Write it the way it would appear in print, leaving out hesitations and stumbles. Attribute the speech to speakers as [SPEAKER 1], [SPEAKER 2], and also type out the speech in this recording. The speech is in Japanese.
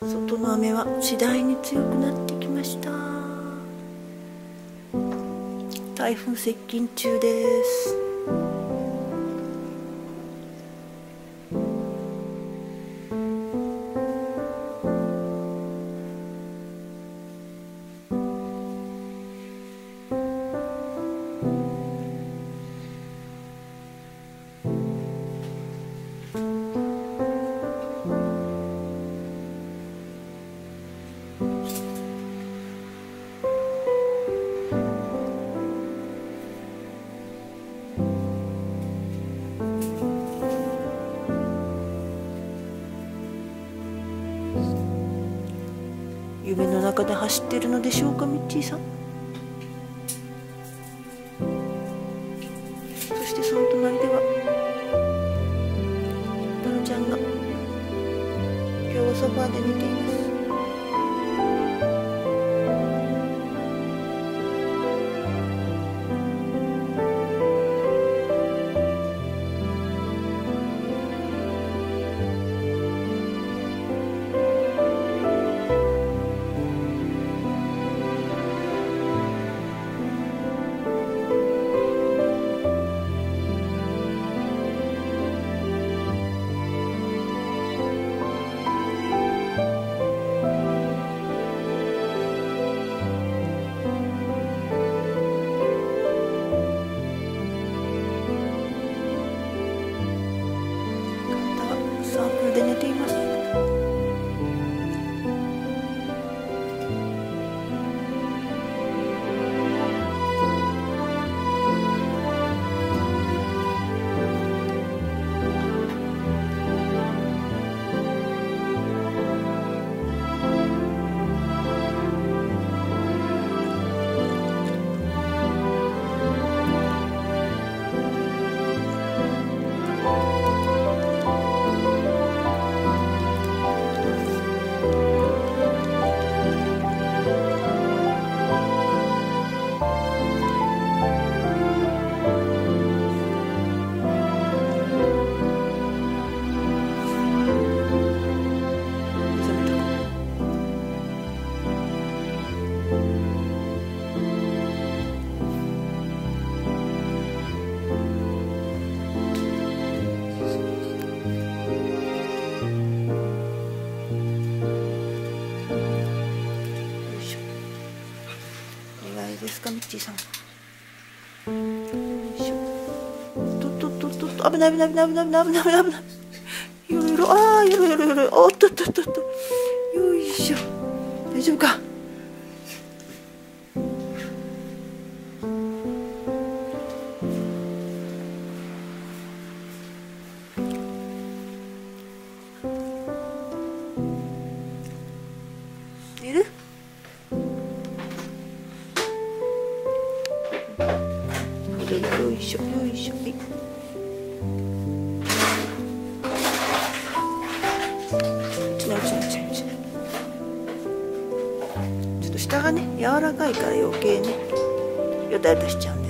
[SPEAKER 1] 外の雨は次第に強くなってきました。台風接近中です。夢の中で走ってるのでしょうか、ミッチーさん。そしてその隣ではタロちゃんが今日はソファーで寝ています。サークルで寝ています。ですか、ミッチーさん。よいしょ。危ない危ない危ない危ない危ない危ない危ない危ない。よろよろ、ああ、よろよろよろ、おっとっとっとっと。よいしょ。大丈夫か。寝る？よいしょよいしょ、はい。ちょっと下がね柔らかいから余計ねよだれ出しちゃうんで。